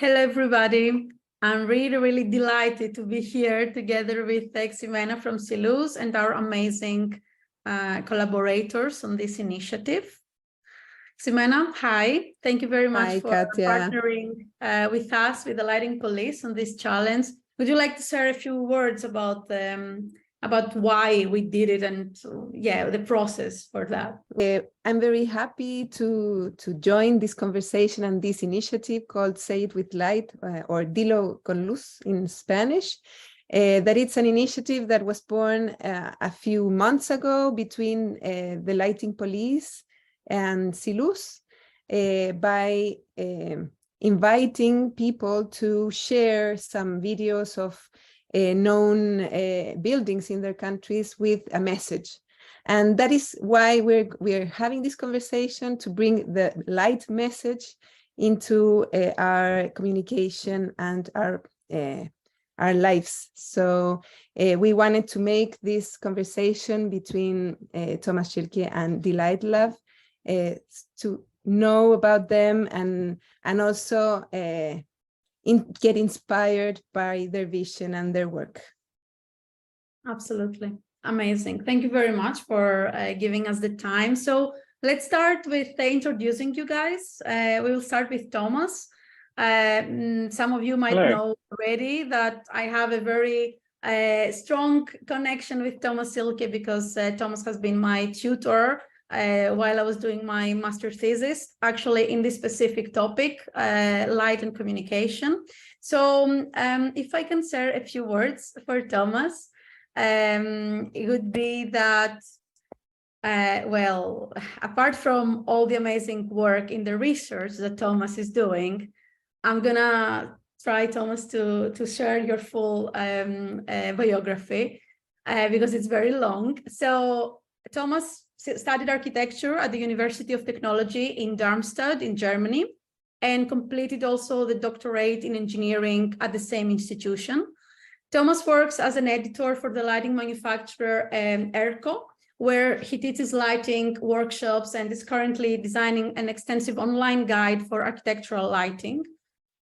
Hello, everybody. I'm really delighted to be here together with Ximena from Ciluz and our amazing collaborators on this initiative. Ximena, hi. Thank you very much for partnering with us, with the Lighting Police on this challenge. Would you like to share a few words about why we did it and the process for that? I'm very happy to join this conversation and this initiative called Say It With Light, or Dilo con Luz in Spanish. That it's an initiative that was born a few months ago between the Lighting Police and Ciluz by inviting people to share some videos of known buildings in their countries with a message. And that is why we're having this conversation, to bring the light message into our communication and our lives. So we wanted to make this conversation between Thomas Schielke and the Light Lab to know about them and also get inspired by their vision and their work. Absolutely. Amazing. Thank you very much for giving us the time. So let's start with introducing you guys. We will start with Thomas. Some of you might know already that I have a very strong connection with Thomas Schielke because Thomas has been my tutor while I was doing my master thesis, actually in this specific topic, light and communication. So if I can share a few words for Thomas, it would be that, well, apart from all the amazing work in the research that Thomas is doing, I'm gonna try, Thomas, to share your full biography because it's very long. So Thomas studied architecture at the University of Technology in Darmstadt in Germany and completed also the doctorate in engineering at the same institution. Thomas works as an editor for the lighting manufacturer ERCO, where he teaches lighting workshops and is currently designing an extensive online guide for architectural lighting.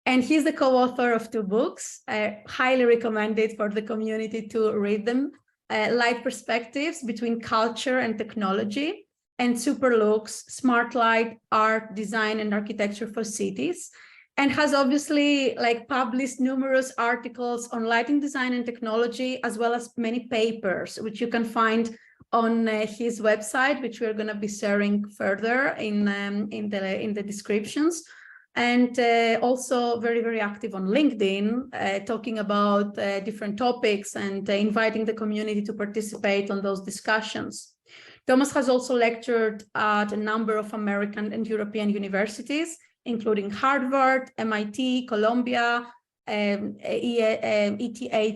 And he's the co-author of 2 books, highly recommended for the community to read them. Light Perspectives Between Culture and Technology, and Super Looks, Smart Light, Art, Design and Architecture for Cities, and has obviously published numerous articles on lighting design and technology, as well as many papers, which you can find on his website, which we're going to be sharing further in the descriptions. And also very active on LinkedIn, talking about different topics and inviting the community to participate on those discussions. Thomas has also lectured at a number of American and European universities, including Harvard, MIT, Columbia, ETH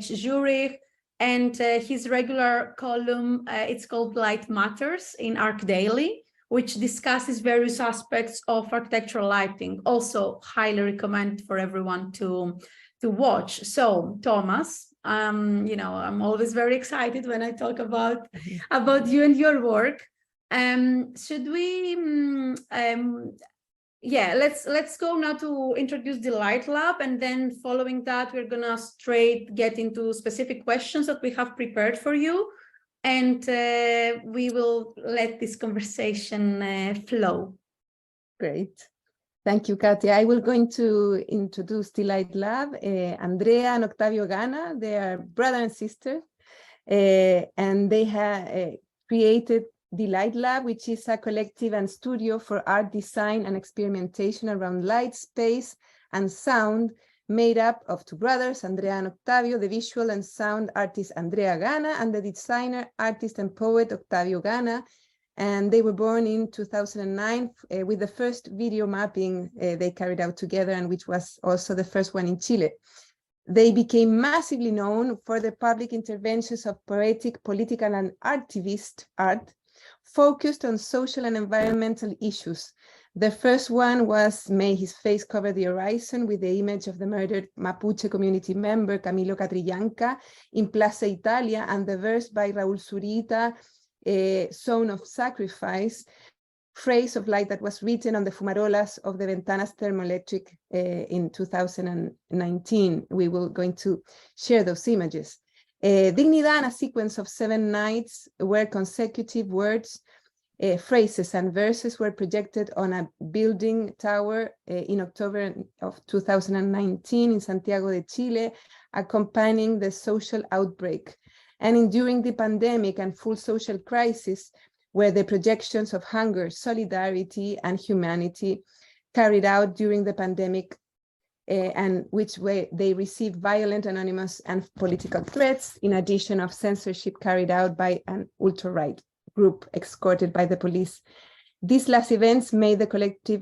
Zurich, and his regular column, it's called Light Matters in Arc Daily, which discusses various aspects of architectural lighting. Also highly recommend for everyone to watch. So Thomas, you know, I'm always very excited when I talk about you and your work. Should we let's go now to introduce the Light Lab, and then following that we're gonna straight get into specific questions that we have prepared for you. And we will let this conversation flow. Great. Thank you, Katia. I will going to introduce the Light Lab. Andrea and Octavio Gana, they are brother and sister, and they have created the Light Lab, which is a collective and studio for art design and experimentation around light, space, and sound, made up of 2 brothers, Andrea and Octavio, the visual and sound artist Andrea Gana, and the designer, artist, and poet Octavio Gana. And they were born in 2009 with the first video mapping they carried out together, and which was also the first one in Chile. They became massively known for the public interventions of poetic, political, and activist art focused on social and environmental issues. The first one was May His Face Cover the Horizon, with the image of the murdered Mapuche community member Camilo Catrillanca in Plaza Italia, and the verse by Raúl Zurita, Zone of Sacrifice, phrase of light that was written on the fumarolas of the Ventanas thermoelectric in 2019. We will going to share those images. Dignidad, a sequence of 7 nights where consecutive words, phrases and verses were projected on a building tower in October of 2019 in Santiago de Chile, accompanying the social outbreak. And during the pandemic and full social crisis, where the projections of hunger, solidarity, and humanity carried out during the pandemic, and which way they received violent, anonymous, and political threats, in addition of censorship carried out by an ultra-right group escorted by the police. These last events made the collective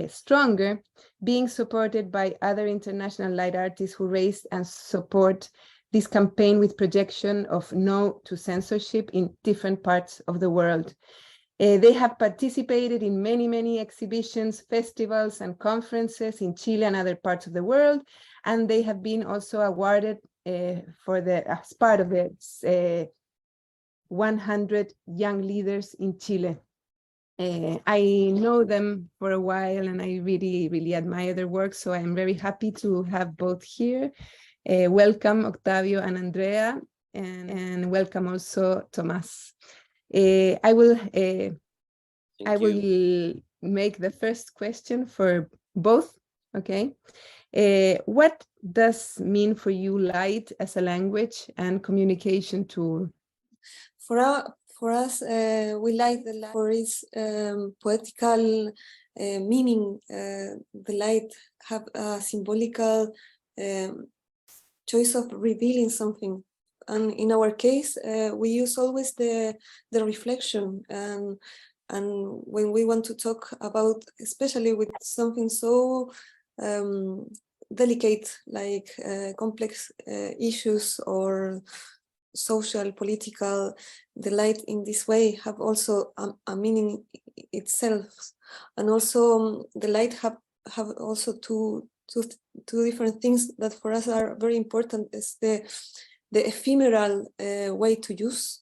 stronger, being supported by other international light artists who raised and support this campaign with projection of no to censorship in different parts of the world. They have participated in many, many exhibitions, festivals, and conferences in Chile and other parts of the world, and they have been also awarded as part of the 100 young leaders in Chile. I know them for a while, and I really, really admire their work, so I'm very happy to have both here. Welcome, Octavio and Andrea, and welcome also, Tomás. I will make the first question for both, okay? What does mean for you light as a language and communication tool? For us, we like the light for its poetical meaning. The light have a symbolical choice of revealing something. And in our case, we use always the reflection. And when we want to talk about, especially with something so delicate, like complex issues or social, political, the light in this way have also a meaning itself. And also the light have also two different things that for us are very important. Is the ephemeral way to use.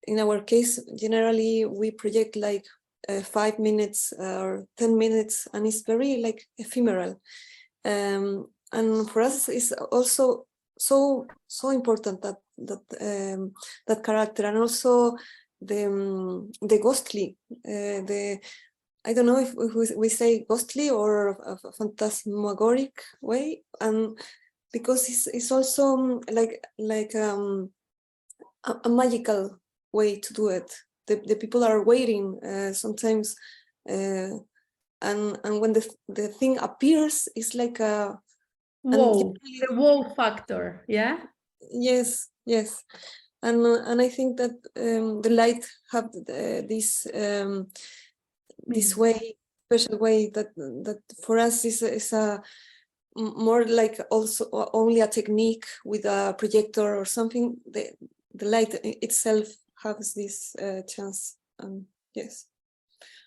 In our case, generally we project like 5 minutes or 10 minutes, and it's very like ephemeral. And for us, it's also so important that character, and also the ghostly, I don't know if we say ghostly or a phantasmagoric way, and because it's also like a magical way to do it. The people are waiting sometimes, and when the thing appears, it's like a whoa, the whoa factor, yeah. Yes, and I think that the light have this way, special way that for us is a more like also only a technique with a projector or something. The light itself has this chance. Yes,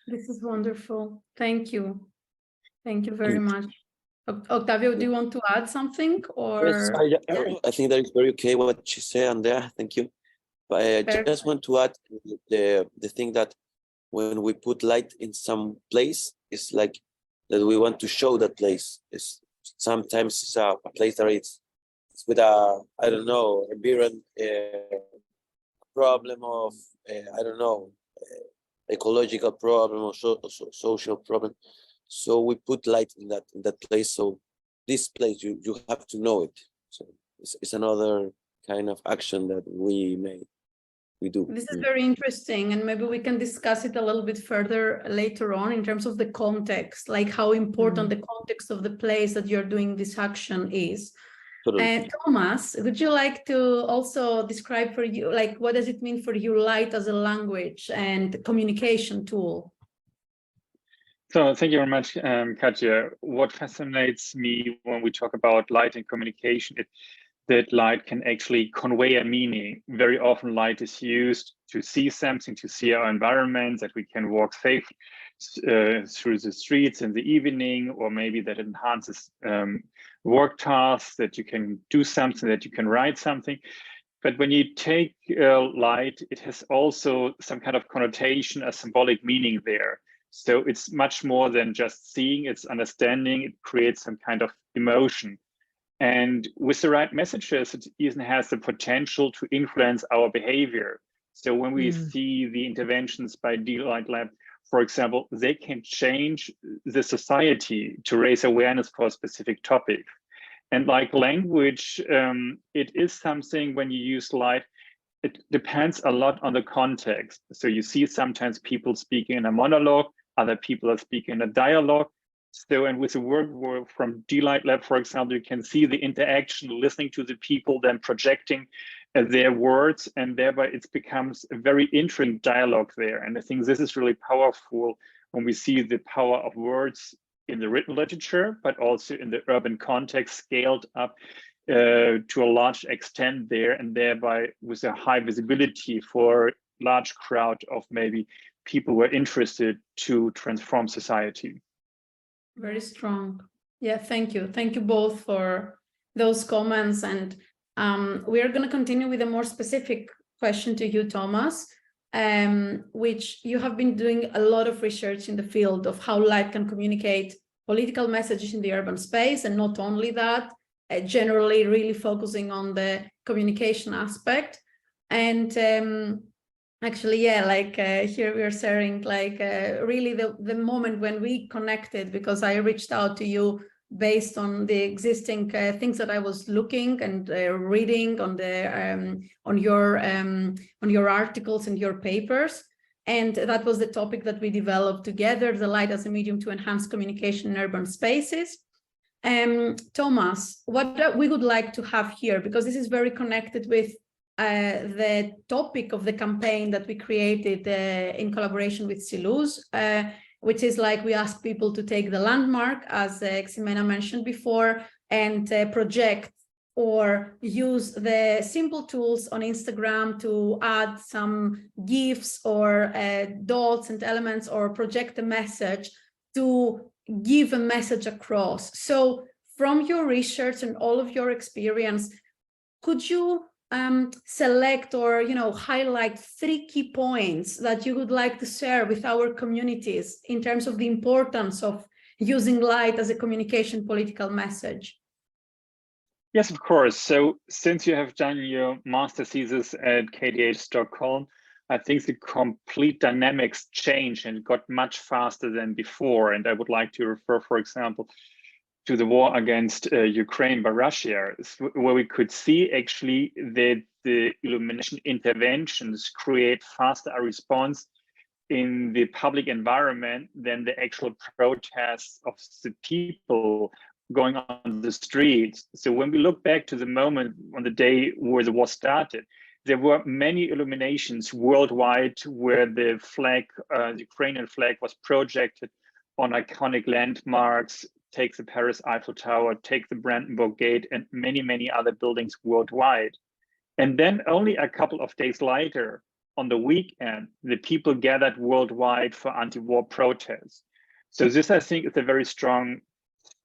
this is wonderful. Thank you very much. Octavio, do you want to add something? Or yes, I think that is very okay what she said, Andrea. Thank you. But I just want to add the thing that when we put light in some place, it's like that we want to show that place. Sometimes it's a place that it's with a, I don't know, inherent problem of, I don't know, ecological problem or social problem. So we put light in that place. So this place, you have to know it. So it's another kind of action that we do. This is very interesting, and maybe we can discuss it a little bit further later on in terms of the context, like how important the context of the place that you're doing this action is. Totally. Tomás, would you like to also describe for you, like, what does it mean for you, light as a language and communication tool? So thank you very much, Katia. What fascinates me when we talk about light and communication is that light can actually convey a meaning. Very often light is used to see something, to see our environment, that we can walk safe through the streets in the evening, or maybe that enhances work tasks, that you can do something, that you can write something. But when you take light, it has also some kind of connotation, a symbolic meaning there. So it's much more than just seeing, it's understanding, it creates some kind of emotion. And with the right messages, it even has the potential to influence our behavior. So when we see the interventions by D-Light Lab, for example, they can change the society to raise awareness for a specific topic. And like language, it is something when you use light, it depends a lot on the context. So you see sometimes people speaking in a monologue, other people are speaking in a dialogue. So, and with the work from D-Light Lab, for example, you can see the interaction, listening to the people, then projecting their words, and thereby it becomes a very interesting dialogue there. And I think this is really powerful when we see the power of words in the written literature, but also in the urban context scaled up to a large extent there, and thereby with a high visibility for large crowd of maybe people who are interested to transform society. Very strong. Yeah, thank you. Thank you both for those comments. And we are going to continue with a more specific question to you, Thomas, which you have been doing a lot of research in the field of how light can communicate political messages in the urban space. And not only that, generally really focusing on the communication aspect. And actually, yeah, like here we are sharing like really the moment when we connected, because I reached out to you based on the existing things that I was looking and reading on the on your articles and your papers. And that was the topic that we developed together, the light as a medium to enhance communication in urban spaces. Thomas, what we would like to have here, because this is very connected with the topic of the campaign that we created in collaboration with Ciluz, which is like we ask people to take the landmark, as Ximena mentioned before, and project or use the simple tools on Instagram to add some GIFs or dots and elements, or project a message to give a message across. So from your research and all of your experience, could you select or highlight 3 key points that you would like to share with our communities in terms of the importance of using light as a communication political message? Yes, of course. So since you have done your master thesis at KTH Stockholm, I think the complete dynamics changed and got much faster than before. And I would like to refer, for example, to the war against Ukraine by Russia, where we could see actually that the illumination interventions create faster a response in the public environment than the actual protests of the people going on the streets. So when we look back to the moment on the day where the war started, there were many illuminations worldwide where the flag, the Ukrainian flag, was projected on iconic landmarks. Take the Paris Eiffel Tower, take the Brandenburg Gate, and many, many other buildings worldwide. And then only a couple of days later, on the weekend, the people gathered worldwide for anti-war protests. So this, I think, is a very strong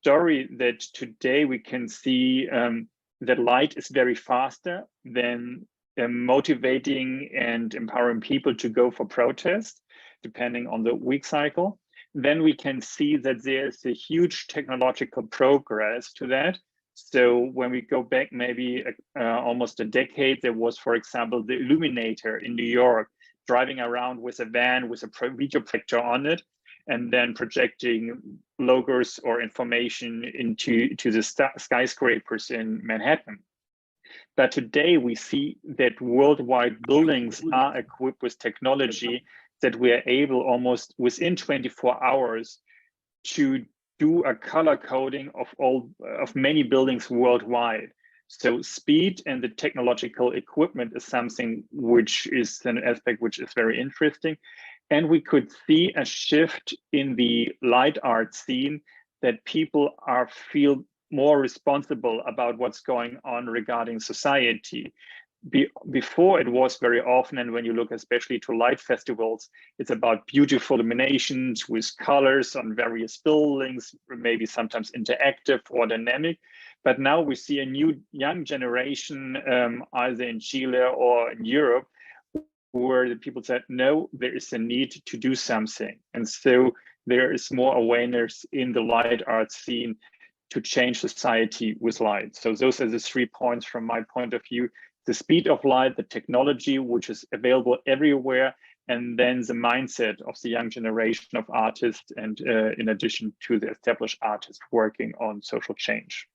story that today we can see that light is very faster than motivating and empowering people to go for protest, depending on the week cycle. Then we can see that there's a huge technological progress to that. So when we go back maybe almost a decade, there was, for example, the illuminator in New York driving around with a van with a video projector on it, and then projecting logos or information into the skyscrapers in Manhattan. But today we see that worldwide buildings are equipped with technology that we are able almost within 24 hours to do a color coding of many buildings worldwide. So speed and the technological equipment is something which is an aspect which is very interesting. And we could see a shift in the light art scene, that people feel more responsible about what's going on regarding society. Before, it was very often, and when you look especially to light festivals, it's about beautiful illuminations with colors on various buildings, maybe sometimes interactive or dynamic. But now we see a new young generation, either in Chile or in Europe, where the people said, no, there is a need to do something. And so there is more awareness in the light art scene to change society with light. So those are the 3 points from my point of view: the speed of light, the technology, which is available everywhere, and then the mindset of the young generation of artists, and in addition to the established artists working on social change.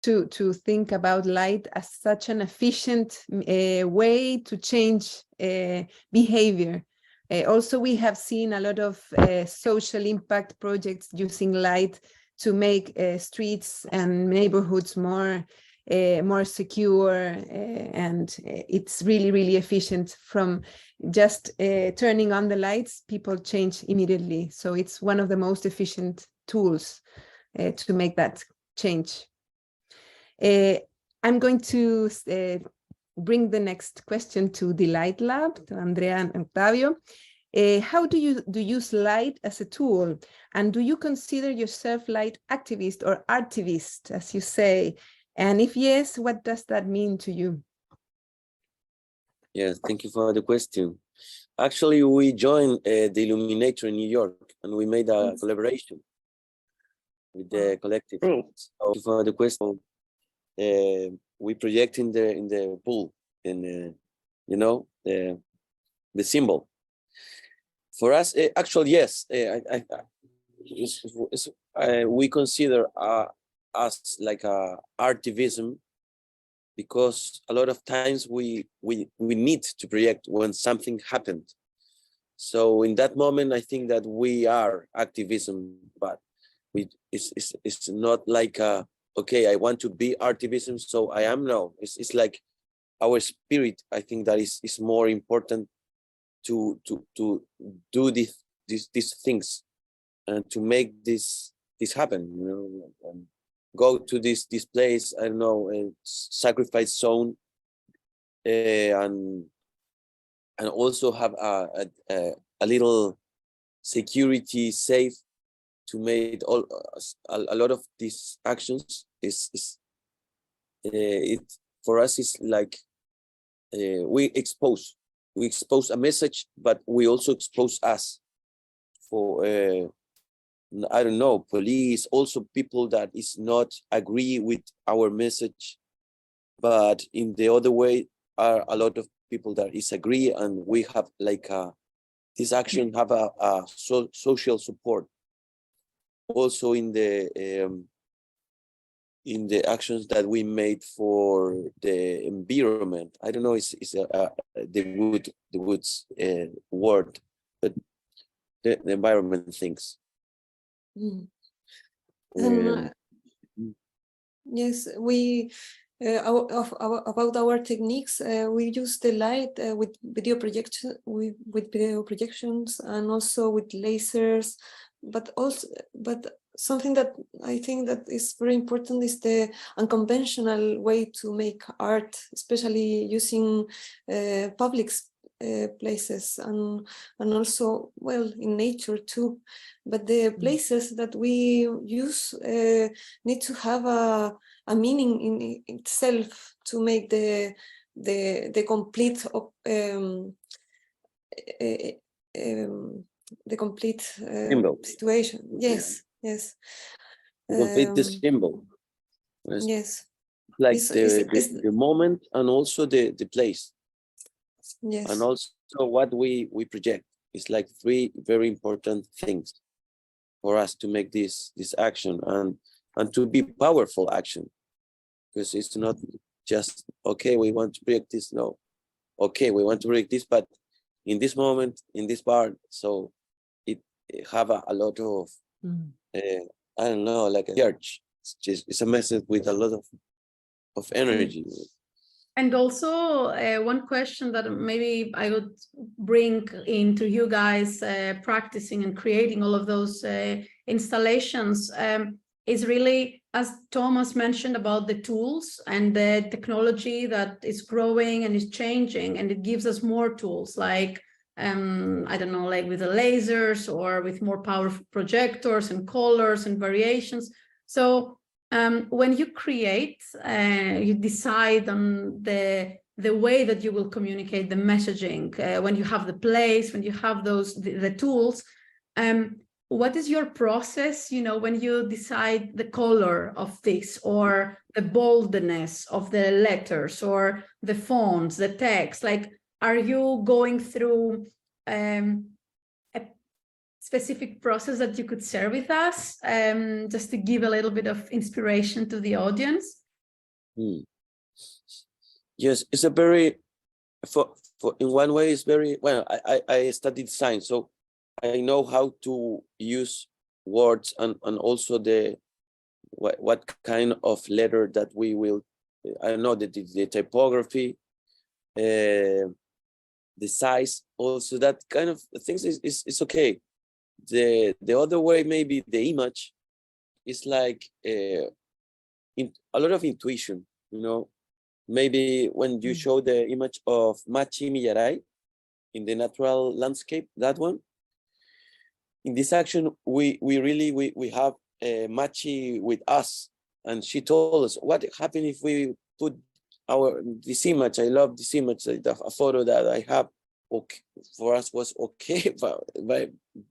To think about light as such an efficient way to change behavior. Also, we have seen a lot of social impact projects using light to make streets and neighborhoods more secure, and it's really, really efficient. From just turning on the lights, people change immediately. So it's one of the most efficient tools to make that change. I'm going to bring the next question to the Light Lab, to Andrea and Octavio. How do you use light as a tool? And do you consider yourself light activist or artivist, as you say? And if yes, what does that mean to you? Yes, thank you for the question. Actually, we joined the Illuminator in New York, and we made a collaboration with the collective. Cool. So thank you for the question. We project in the pool, in you know, the symbol. For us, actually, yes, we consider us like artivism, because a lot of times we need to project when something happened. So in that moment, I think that we are activism, but it's not like okay, I want to be artivism, so I am. No, it's like our spirit. I think that is more important to do these things and to make this happen. You know, and go to this place. I don't know, a sacrifice zone, and also have a little security safe to make a lot of these actions. It for us is like we expose a message, but we also expose us for I don't know, police, also people that is not agree with our message, but in the other way are a lot of people that is agree, and we have like this action have a social support. Also in the actions that we made for the environment. I don't know, it's the woods word, but the environment things. Yes, we about our techniques. We use the light with video projections, and also with lasers. But something that I think that is very important is the unconventional way to make art, especially using public places and also, well, in nature too. But the places that we use need to have a meaning in itself to make the complete the complete situation. Yes, yes. Complete the symbol. Yes. Like the moment, and also the place. Yes. And also what we project. It's like 3 very important things for us to make this action, and to be powerful action, because it's not just okay, we want to project this. No, okay, we want to project this, but in this moment, in this part, so it have a lot of I don't know, like a church. It's a message with a lot of energy. And also one question that maybe I would bring into you guys practicing and creating all of those installations is really, as Thomas mentioned, about the tools and the technology that is growing and is changing, and it gives us more tools, like I don't know, like with the lasers or with more powerful projectors and colors and variations. So when you create, you decide on the the way that you will communicate the messaging, when you have the place, when you have the tools. What is your process, when you decide the color of this, or the boldness of the letters, or the fonts, the text? Like, are you going through a specific process that you could share with us, just to give a little bit of inspiration to the audience? Yes, it's a very, in one way, it's very, well, I studied science, so I know how to use words and also what kind of letter that we will, I know that the typography, the size, also that kind of things is okay. The other way, maybe the image is like a lot of intuition, maybe when you show the image of Machi Millaray in the natural landscape, that one. In this action, we have Machi with us, and she told us what happened if we put this image. I love this image, a photo that I have. Okay, for us was okay, but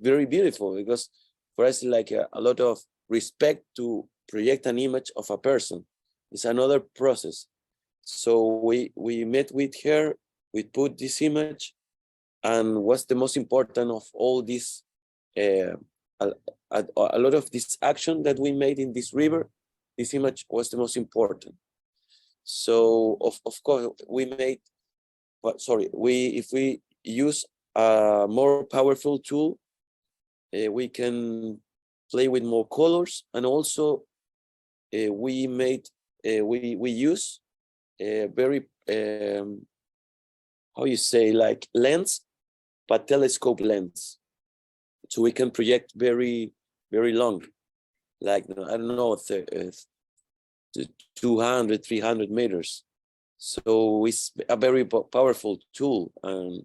very beautiful, because for us like a lot of respect to project an image of a person. It's another process. So we met with her, we put this image, and what's the most important of all this, a lot of this action that we made in this river, this image was the most important. So of course we made, if we use a more powerful tool, we can play with more colors, and also we use a very how you say, like lens, but telescope lens, so we can project very long, like I don't know, 200, 300 meters. So it's a very powerful tool, and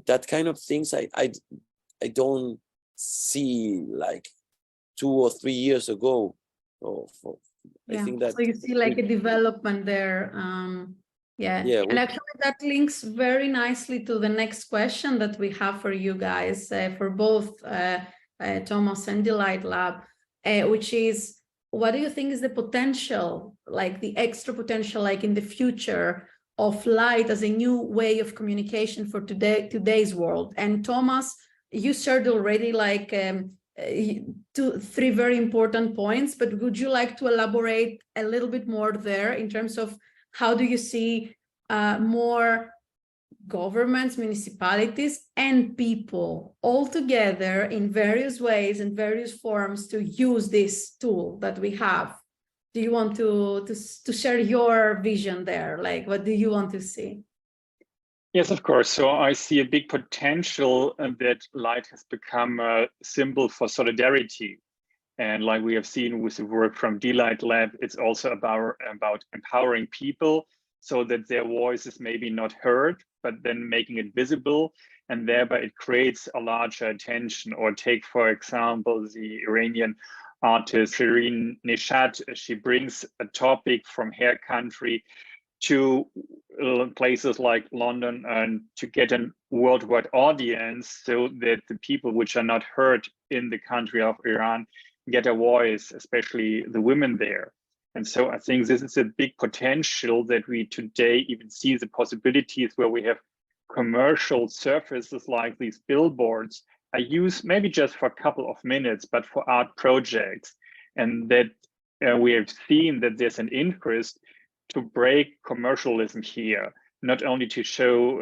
that kind of things I don't see like 2 or 3 years ago. I think that, so you see like a development there. Yeah, and actually that links very nicely to the next question that we have for you guys, for both Thomas and the Light Lab, which is, what do you think is the potential, like the extra potential, like in the future, of light as a new way of communication for today's world? And Thomas, you shared already like 2-3 very important points, but would you like to elaborate a little bit more there in terms of how do you see more governments, municipalities, and people all together in various ways and various forms to use this tool that we have? Do you want to share your vision there? Like, what do you want to see? Yes, of course. So I see a big potential that light has become a symbol for solidarity. And like we have seen with the work from D-Light Lab, it's also about empowering people so that their voice is maybe not heard, but then making it visible, and thereby it creates a larger attention. Or take, for example, the Iranian artist Shirin Nishat. She brings a topic from her country to places like London and to get a worldwide audience, so that the people which are not heard in the country of Iran get a voice, especially the women there. And so I think this is a big potential that we today even see the possibilities where we have commercial surfaces like these billboards are used maybe just for a couple of minutes, but for art projects. And that we have seen that there's an interest to break commercialism here, not only to show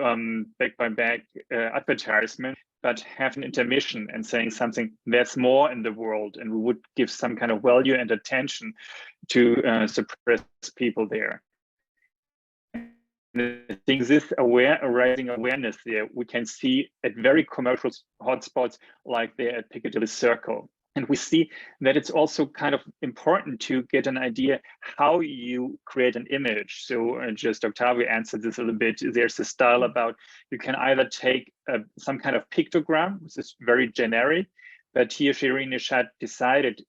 back-by-back advertisement, but have an intermission and saying something, there's more in the world, and we would give some kind of value and attention to suppress people there. I think this raising awareness there, we can see at very commercial hotspots like there at Piccadilly Circle. And we see that it's also kind of important to get an idea how you create an image. So just Octavio answered this a little bit. There's a style about, you can either take some kind of pictogram, which is very generic, but here Shirin Nishat decided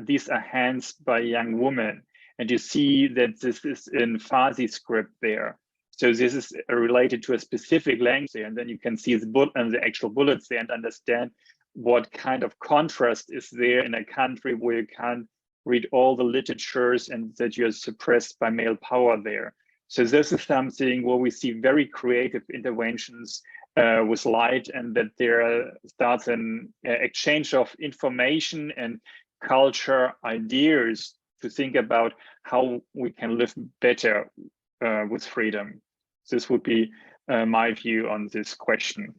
these are hands by a young woman. And you see that this is in Farsi script there. So this is related to a specific language, and then you can see the actual bullets there and understand what kind of contrast is there in a country where you can't read all the literatures and that you're suppressed by male power there. So this is something where we see very creative interventions with light, and that there starts an exchange of information and culture ideas to think about how we can live better with freedom. This would be my view on this question.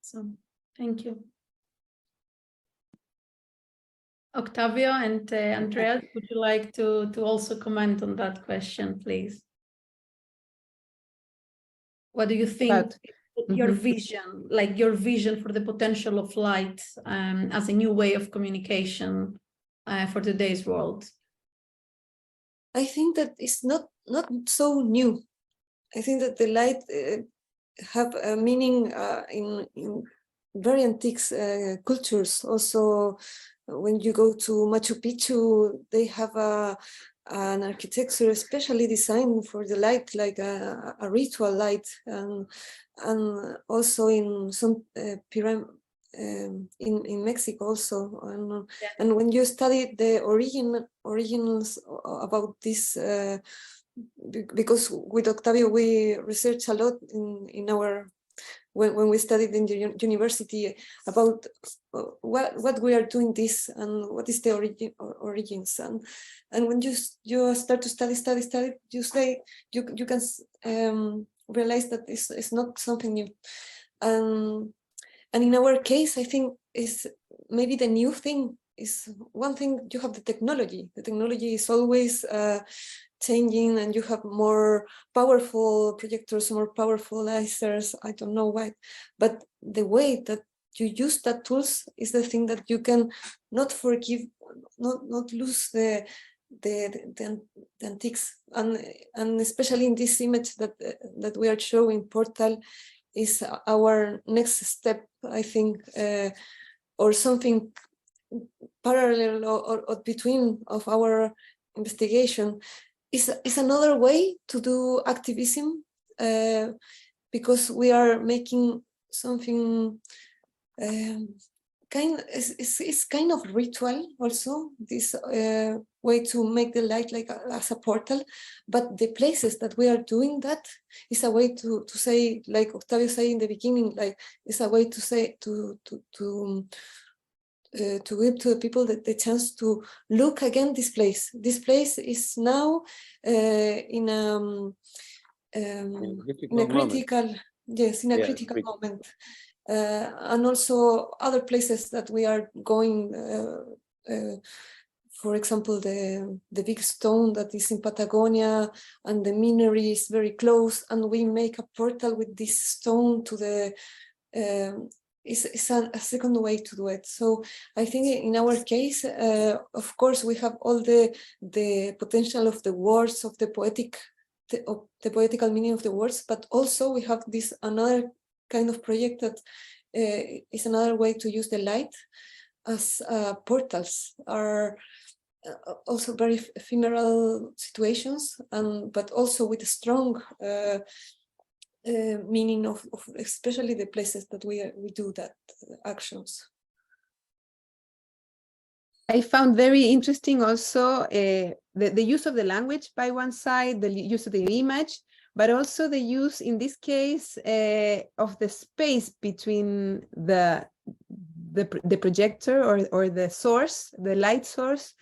So, thank you. Octavio and Andrea, would you like to also comment on that question, please? What do you think your vision, like your vision for the potential of light as a new way of communication for today's world? I think that it's not so new. I think that the light have a meaning in very antique cultures. Also, when you go to Machu Picchu, they have an architecture especially designed for the light, like a ritual light, and also in some pyramid in Mexico also. And when you study the origins about this, because with Octavio we research a lot in our when we studied in the university about what we are doing this and what is the origins, and when you start to study, you say you can realize that it's not something new, and in our case I think is maybe the new thing is one thing. You have the technology is always changing, and you have more powerful projectors, more powerful lasers, I don't know why, but the way that you use that tools is the thing that you can not forgive, not lose the antiques, and especially in this image that we are showing, Portal is our next step, I think, or something parallel or between of our investigation. Is another way to do activism, because we are making something it's kind of ritual also, this way to make the light like as a portal, but the places that we are doing that is a way to say, like Octavio said in the beginning, like it's a way to say to give to the people the chance to look again this place. This place is now in a critical, yes, in a critical moment, and also other places that we are going. For example, the big stone that is in Patagonia, and the minery is very close, and we make a portal with this stone to the. It's a second way to do it. So I think in our case, of course, we have all the potential of the words, of the poetical meaning of the words, but also we have this another kind of project that is another way to use the light as portals, are also very ephemeral situations, but also with a strong meaning of especially the places that we do that actions. I found very interesting also the use of the language by one side, the use of the image, but also the use in this case of the space between the projector or the source, the light source,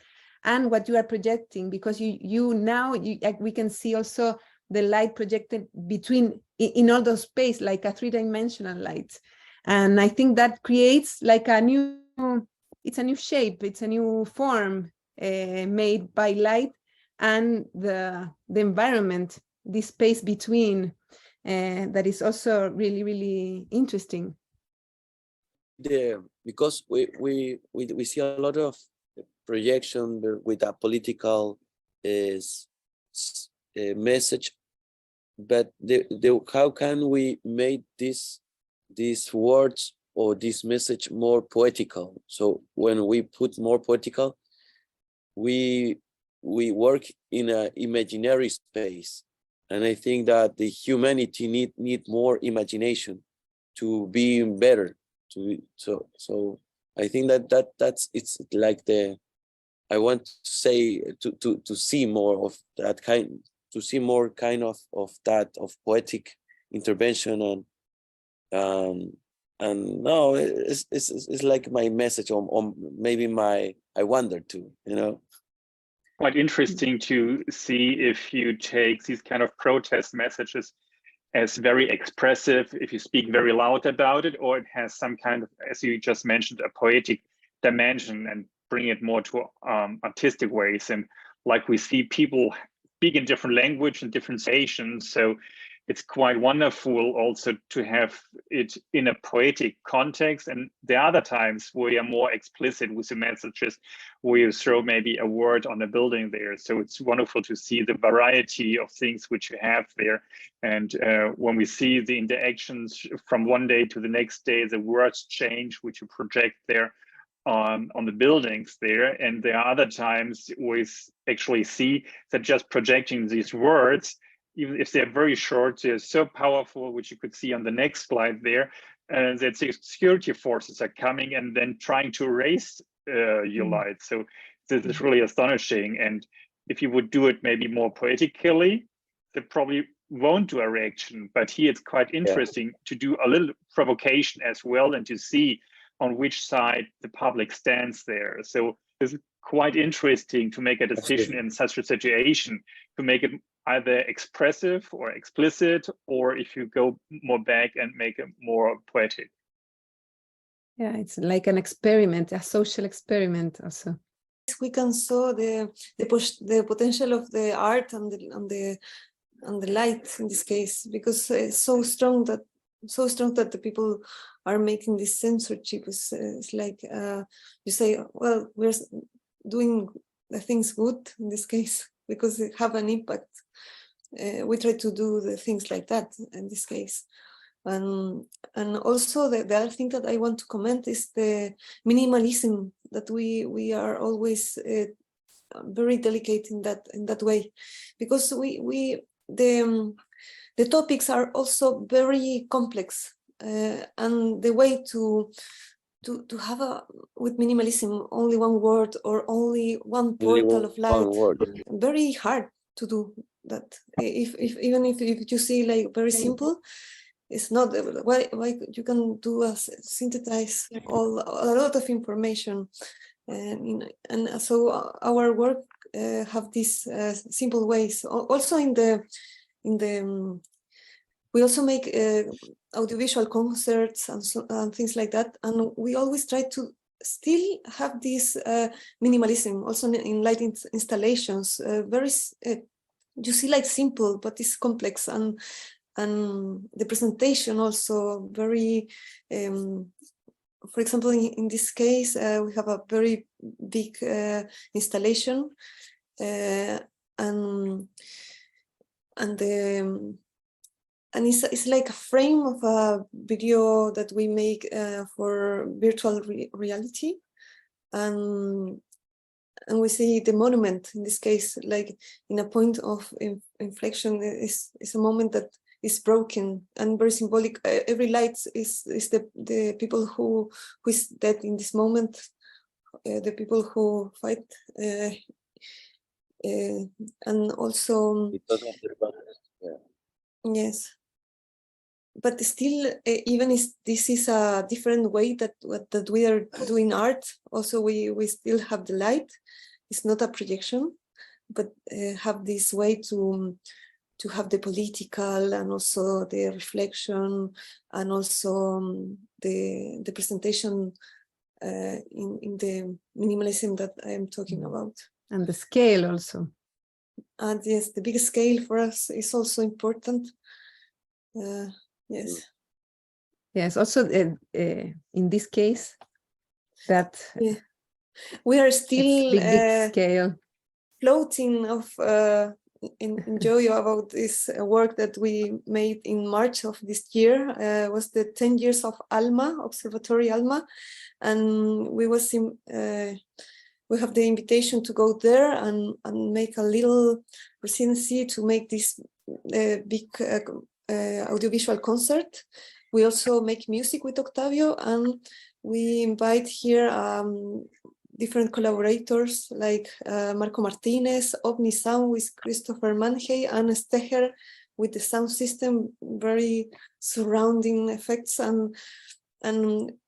and what you are projecting, because we can see also the light projected between in all those space, like a three-dimensional light. And I think that creates like it's a new shape, it's a new form made by light and the environment, this space between, that is also really, really interesting. Because we see a lot of projection with a political message, but how can we make these words or this message more poetical? So when we put more poetical, we work in an imaginary space, And I think that the humanity need more imagination to be better. So I think that's it's like I want to say to see more of that kind, to see more kind of that of poetic intervention and no, it's like my message on maybe I wonder too, you know. Quite interesting to see if you take these kind of protest messages as very expressive, if you speak very loud about it, or it has some kind of, as you just mentioned, a poetic dimension and bring it more to artistic ways. And like we see people speak in different language and different stations. So it's quite wonderful also to have it in a poetic context. And the other times we are more explicit with the messages where you throw maybe a word on a building there. So it's wonderful to see the variety of things which you have there. And when we see the interactions from one day to the next day, the words change, which you project there on the buildings there. And there are other times we actually see that just projecting these words, even if they're very short, they're so powerful, which you could see on the next slide there, that the security forces are coming and then trying to erase your light. So this is really astonishing. And if you would do it maybe more poetically, they probably won't do a reaction. But here it's quite interesting to do a little provocation as well and to see on which side the public stands there. So it's quite interesting to make a decision in such a situation, to make it either expressive or explicit, or if you go more back and make it more poetic. Yeah, it's like an experiment, a social experiment also. We can saw the potential of the art and the light in this case, because it's so strong that the people are making this censorship. It's like you say, well, we're doing the things good in this case because they have an impact. We try to do the things like that in this case. And also the other thing that I want to comment is the minimalism that we are always very delicate in that way, because the topics are also very complex, and the way to have with minimalism only one word or only one portal of light, very hard to do that. Even if you see like very simple, it's not why you can do synthesize a lot of information, and so our work have these simple ways. Also in the we also make audiovisual concerts and things like that, and we always try to still have this minimalism also in lighting installations. Very you see like simple, but it's complex, and the presentation also very. For example, in this case, we have a very big installation, and it's like a frame of a video that we make for virtual reality, and we see the monument in this case, like in a point of inflection, is a moment that is broken and very symbolic. Every light is the people who is dead in this moment, the people who fight, and also yes. But still, even if this is a different way that we are doing art, also we still have the light. It's not a projection, but have this way to have the political and also the reflection and also the presentation in the minimalism that I am talking about. And the scale also. And yes, the big scale for us is also important. Yes. Yes, also in this case, that we are still big scale floating of in joy about this work that we made in March of this year. Was the 10 years of ALMA, Observatory ALMA, and we have the invitation to go there and make a little residency to make this big audiovisual concert. We also make music with Octavio, and we invite here different collaborators like Marco Martinez, Omni Sound with Christopher Manhey, and Stecher with the sound system, very surrounding effects, and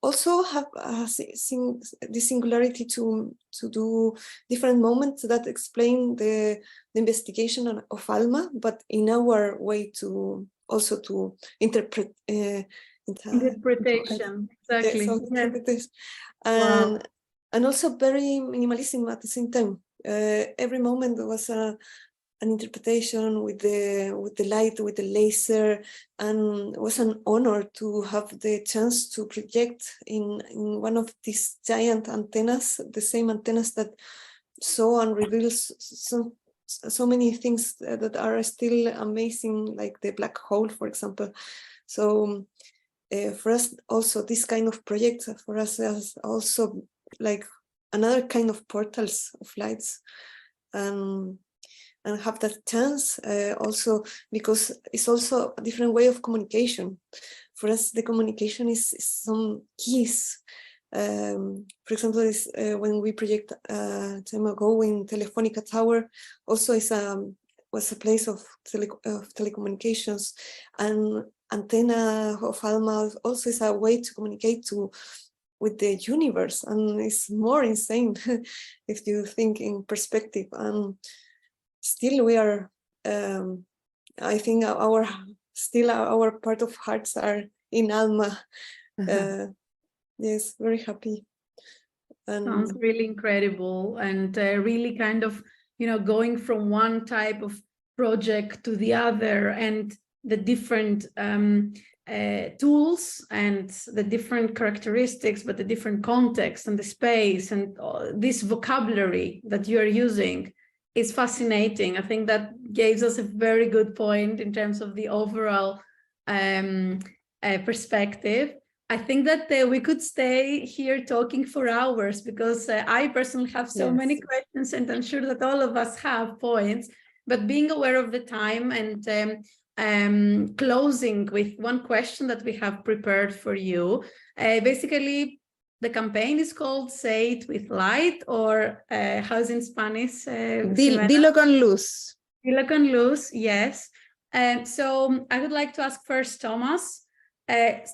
also have the singularity to do different moments that explain the investigation of Alma, but in our way to also to interpret. Interpretation, exactly. Interpretation. Wow. And also very minimalism at the same time. Every moment there was an interpretation with the light, with the laser, and it was an honor to have the chance to project in one of these giant antennas, the same antennas that saw and reveals so many things that are still amazing, like the black hole, for example. So for us, also this kind of project for us is also like another kind of portals of lights, and have that chance also because it's also a different way of communication. For us, the communication is some keys. For example, is when we project time ago in Telefonica Tower, also was a place of telecommunications, and antenna of Alma also is a way to communicate with the universe, and it's more insane if you think in perspective. And still we are, I think our part of hearts are in Alma. Yes, very happy. And sounds really incredible, and really kind of, going from one type of project to the other, and the different tools and the different characteristics, but the different context and the space and this vocabulary that you are using is fascinating. I think that gives us a very good point in terms of the overall perspective. I think that we could stay here talking for hours, because I personally have so many questions, and I'm sure that all of us have points, but being aware of the time and closing with one question that we have prepared for you. Basically, the campaign is called Say It With Light, or how's in Spanish? Dilo con luz. Dilo con luz, yes. So I would like to ask first Thomas.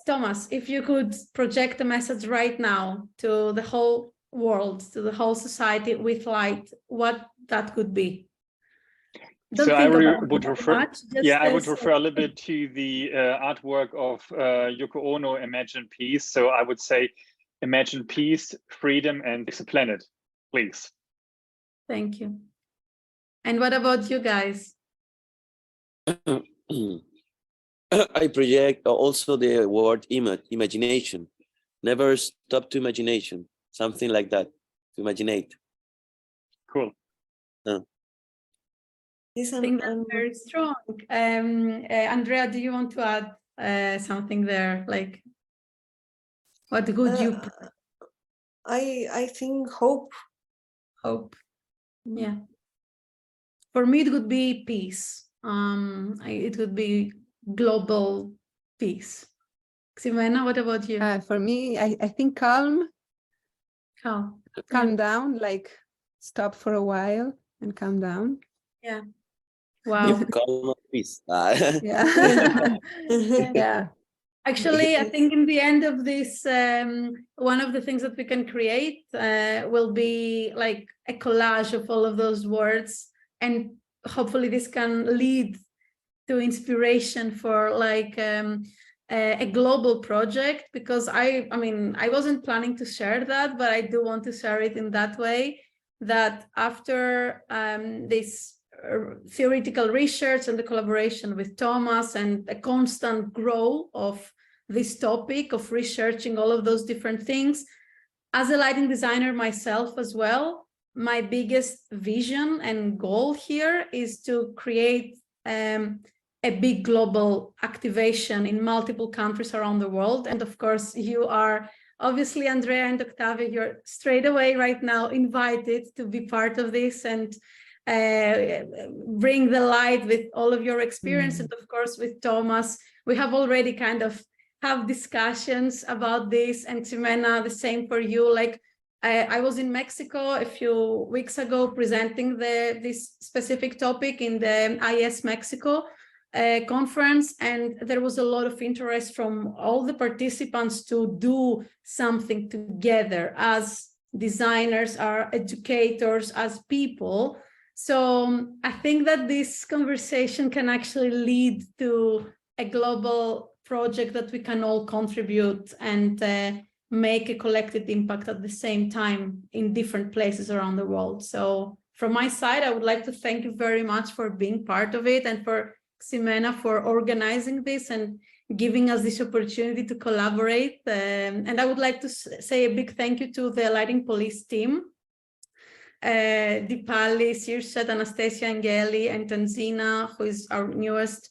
Thomas, if you could project a message right now to the whole world, to the whole society with light, what that could be. So I would refer, I would refer a little bit to the artwork of Yoko Ono, Imagine Peace. So I would say, imagine peace, freedom, and fix the planet, please. Thank you. And what about you guys? I project also the word imagination. Never stop to imagination. Something like that. To imaginate. Cool. I think that's very strong. Andrea, do you want to add something there? Like, what could you? I think hope. Hope. Yeah. For me, it would be peace. It would be global peace. Ximena, what about you? For me, I think calm. Calm down, like stop for a while and calm down. Yeah. Wow. Calm peace. Yeah. Yeah. Actually, I think in the end of this, one of the things that we can create will be like a collage of all of those words, and hopefully this can lead to inspiration for like a global project, because I mean, I wasn't planning to share that, but I do want to share it in that way, that after this theoretical research and the collaboration with Thomas and a constant growth of this topic of researching all of those different things, as a lighting designer myself as well, my biggest vision and goal here is to create a big global activation in multiple countries around the world. And of course, you are obviously, Andrea and Octavio, you're straight away right now invited to be part of this. And bring the light with all of your experience. And of course, with Thomas, we have already kind of have discussions about this. And Ximena, the same for you. Like I was in Mexico a few weeks ago presenting this specific topic in the IS Mexico conference, and there was a lot of interest from all the participants to do something together as designers, as educators, as people. So I think that this conversation can actually lead to a global project that we can all contribute and make a collective impact at the same time in different places around the world. So from my side, I would like to thank you very much for being part of it, and for Ximena for organizing this and giving us this opportunity to collaborate. And I would like to say a big thank you to the Lighting Police team, Dipali, Sirsat, Anastasia, Angeli, and Tanzina, who is our newest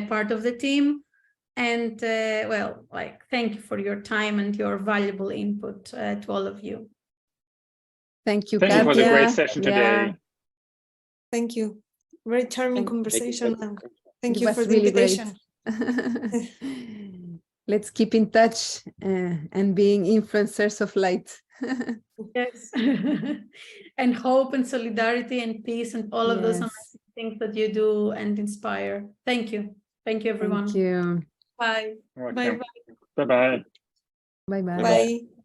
part of the team. And well, like, thank you for your time and your valuable input to all of you. Thank you, Thank you for the great Katia. session Yeah. today. Thank you. Very charming conversation. And thank It you was for the really great. invitation. Let's keep in touch and being influencers of light. Yes. And hope and solidarity and peace and all of those Yes. amazing things that you do and inspire. Thank you. Thank you, everyone. Thank you. Bye. Welcome. Bye. Bye-bye. Bye-bye. Bye.